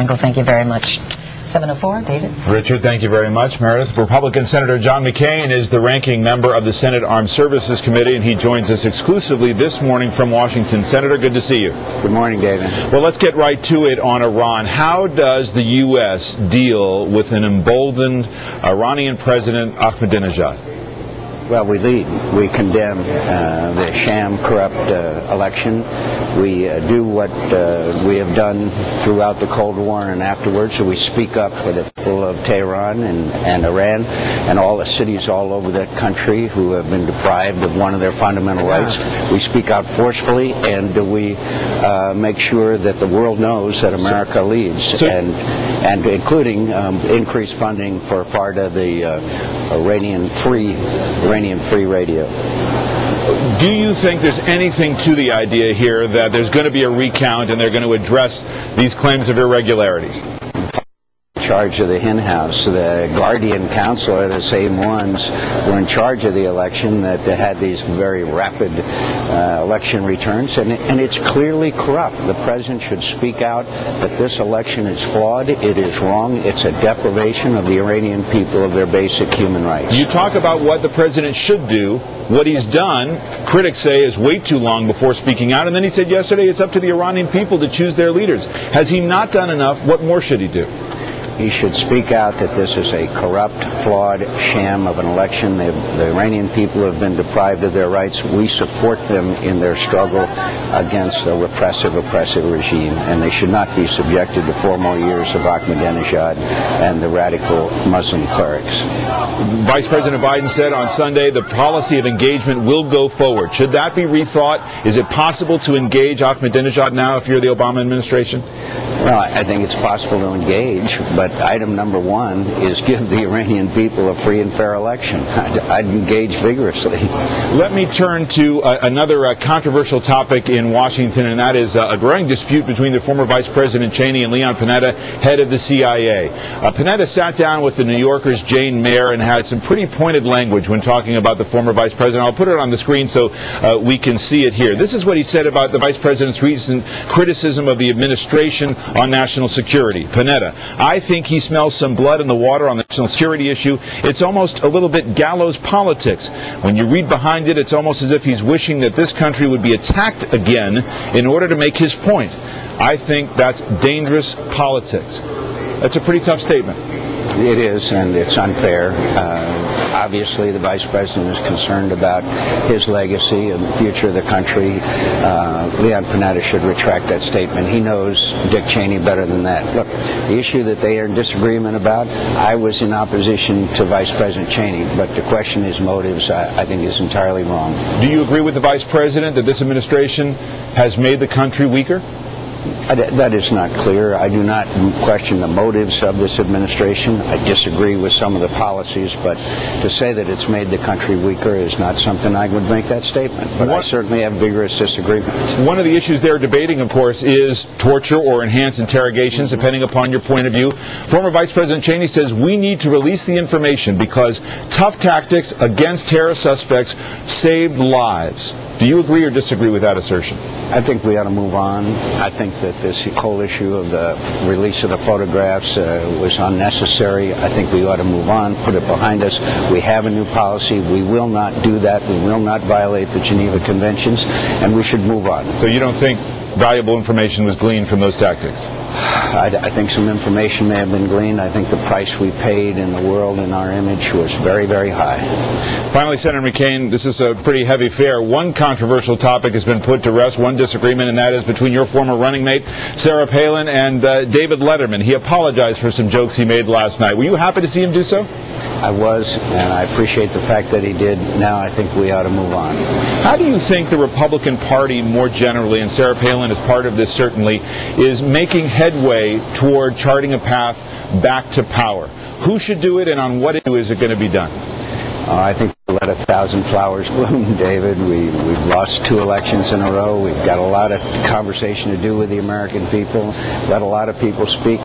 Michael, thank you very much. 704, David. Richard, thank you very much. Meredith. Republican Senator John McCain is the ranking member of the Senate Armed Services Committee, and he joins us exclusively this morning from Washington. Senator, good to see you. Good morning, David. Well, let's get right to it on Iran. How does the U.S. deal with an emboldened Iranian President Ahmadinejad? Well, we lead. We condemn the sham, corrupt election. We do what we have done throughout the Cold War and afterwards. So we speak up for the people of Tehran and Iran and all the cities all over that country who have been deprived of one of their fundamental rights. We speak out forcefully, and we make sure that the world knows that America leads, and including increased funding for FARDA, the Iranian-free radio. Do you think there's anything to the idea here that there's going to be a recount and they're going to address these claims of irregularities? Charge of the hen house. The Guardian Council are the same ones who were in charge of the election that had these very rapid election returns, and it's clearly corrupt. The president should speak out that this election is flawed, it is wrong, it's a deprivation of the Iranian people of their basic human rights. You talk about what the president should do. What he's done, critics say, is wait too long before speaking out, and then he said yesterday it's up to the Iranian people to choose their leaders. Has he not done enough? What more should he do? He should speak out that this is a corrupt, flawed sham of an election. The Iranian people have been deprived of their rights. We support them in their struggle against a repressive, oppressive regime, and they should not be subjected to 4 more years of Ahmadinejad and the radical Muslim clerics. Vice President Biden said on Sunday the policy of engagement will go forward. Should that be rethought? Is it possible to engage Ahmadinejad now if you're the Obama administration? Well, I think it's possible to engage, but item number 1 is give the Iranian people a free and fair election. I'd engage vigorously. Let me turn to another controversial topic in Washington, and that is a growing dispute between the former Vice President Cheney and Leon Panetta, head of the CIA. Panetta sat down with the New Yorker's Jane Mayer and had some pretty pointed language when talking about the former Vice President. I'll put it on the screen so we can see it here. This is what he said about the Vice President's recent criticism of the administration on national security. Panetta, I think he smells some blood in the water on the national security issue. It's almost a little bit gallows politics. When you read behind it, it's almost as if he's wishing that this country would be attacked again in order to make his point. I think that's dangerous politics. That's a pretty tough statement. It is, and it's unfair. Obviously, the Vice President is concerned about his legacy and the future of the country. Leon Panetta should retract that statement. He knows Dick Cheney better than that. Look, the issue that they are in disagreement about, I was in opposition to Vice President Cheney, but to question his motives, I think is entirely wrong. Do you agree with the Vice President that this administration has made the country weaker? That is not clear. I do not question the motives of this administration. I disagree with some of the policies, but to say that it's made the country weaker is not something I would make that statement. But I certainly have vigorous disagreements. One of the issues they're debating, of course, is torture or enhanced interrogations, depending upon your point of view. Former Vice President Cheney says we need to release the information because tough tactics against terrorist suspects saved lives. Do you agree or disagree with that assertion? I think we ought to move on. I think that this whole issue of the release of the photographs was unnecessary. I think we ought to move on, put it behind us. We have a new policy. We will not do that. We will not violate the Geneva Conventions, and we should move on. So you don't think valuable information was gleaned from those tactics? I think some information may have been gleaned. I think the price we paid in the world in our image was very, very high. Finally, Senator McCain, this is a pretty heavy fare. One controversial topic has been put to rest, one disagreement, and that is between your former running mate, Sarah Palin, and David Letterman. He apologized for some jokes he made last night. Were you happy to see him do so? I was, and I appreciate the fact that he did. Now I think we ought to move on. How do you think the Republican Party more generally, and Sarah Palin is part of this certainly, is making headway toward charting a path back to power? Who should do it, and on what issue is it going to be done? I think we'll let 1,000 flowers bloom, David. We've lost 2 elections in a row. We've got a lot of conversation to do with the American people. Let a lot of people speak.